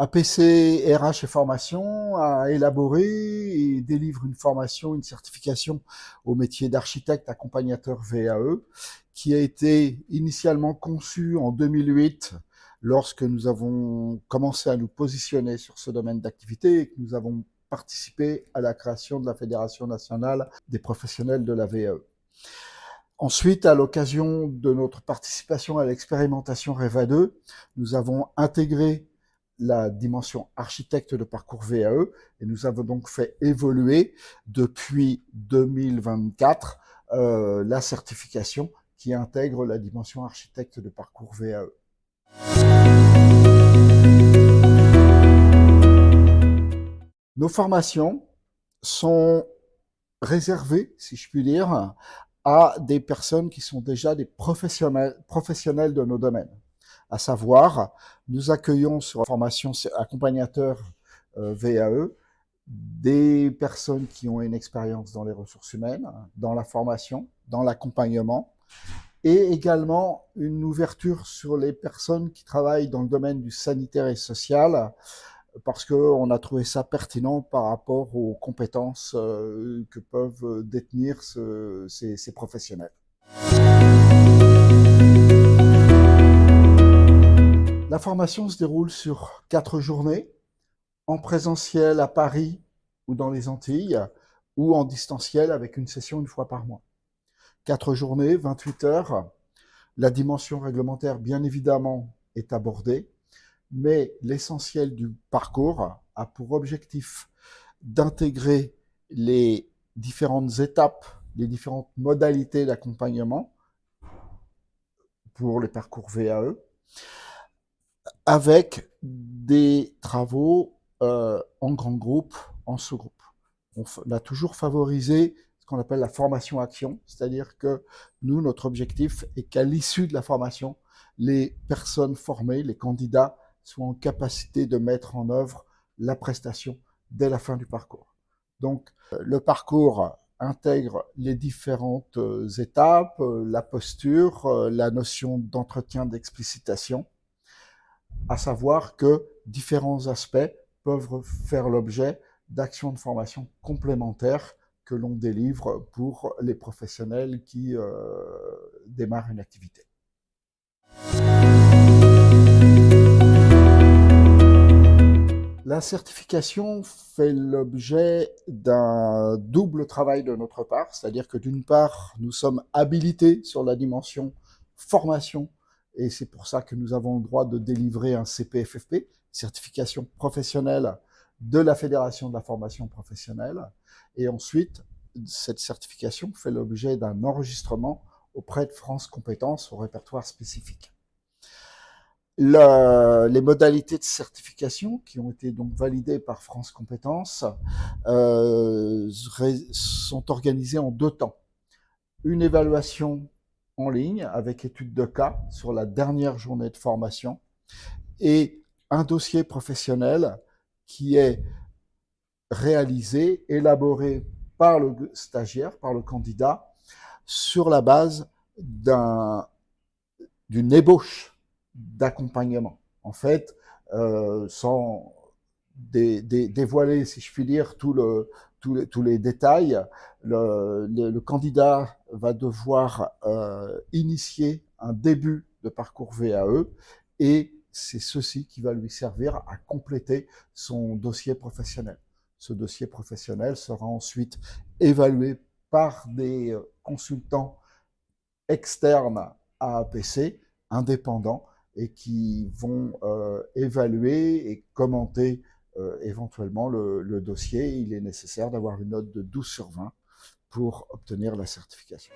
APC RH et formation a élaboré et délivre une formation, une certification au métier d'architecte accompagnateur VAE qui a été initialement conçue en 2008 lorsque nous avons commencé à nous positionner sur ce domaine d'activité et que nous avons participé à la création de la Fédération nationale des professionnels de la VAE. Ensuite, à l'occasion de notre participation à l'expérimentation REVA 2, nous avons intégré la dimension architecte de parcours VAE et nous avons donc fait évoluer depuis 2024 la certification qui intègre la dimension architecte de parcours VAE. Nos formations sont réservées, si je puis dire, à des personnes qui sont déjà des professionnels de nos domaines. À savoir, nous accueillons sur la formation accompagnateur VAE des personnes qui ont une expérience dans les ressources humaines, dans la formation, dans l'accompagnement, et également une ouverture sur les personnes qui travaillent dans le domaine du sanitaire et social, parce qu'on a trouvé ça pertinent par rapport aux compétences que peuvent détenir ces professionnels. La formation se déroule sur 4 journées, en présentiel à Paris ou dans les Antilles, ou en distanciel avec une session une fois par mois. 4 journées, 28 heures. La dimension réglementaire, bien évidemment, est abordée, mais l'essentiel du parcours a pour objectif d'intégrer les différentes étapes, les différentes modalités d'accompagnement pour les parcours VAE, avec des travaux en grand groupe, en sous-groupe. On a toujours favorisé ce qu'on appelle la formation-action, c'est-à-dire que nous, notre objectif est qu'à l'issue de la formation, les personnes formées, les candidats, soient en capacité de mettre en œuvre la prestation dès la fin du parcours. Donc, le parcours intègre les différentes étapes, la posture, la notion d'entretien d'explicitation, à savoir que différents aspects peuvent faire l'objet d'actions de formation complémentaires que l'on délivre pour les professionnels qui démarrent une activité. La certification fait l'objet d'un double travail de notre part, c'est-à-dire que d'une part, nous sommes habilités sur la dimension formation, et c'est pour ça que nous avons le droit de délivrer un CPFFP, certification professionnelle de la Fédération de la formation professionnelle, et ensuite, cette certification fait l'objet d'un enregistrement auprès de France Compétences au répertoire spécifique. Les modalités de certification qui ont été donc validées par France Compétences sont organisées en 2 temps. Une évaluation en ligne avec étude de cas sur la dernière journée de formation et un dossier professionnel qui est réalisé, élaboré par le stagiaire, par le candidat, sur la base d'une ébauche d'accompagnement. En fait, sans dévoiler, si je puis dire, tous les détails, le candidat va devoir initier un début de parcours VAE et c'est ceci qui va lui servir à compléter son dossier professionnel. Ce dossier professionnel sera ensuite évalué par des consultants externes à APC, indépendants, et qui vont évaluer et commenter éventuellement le dossier. Il est nécessaire d'avoir une note de 12/20 pour obtenir la certification.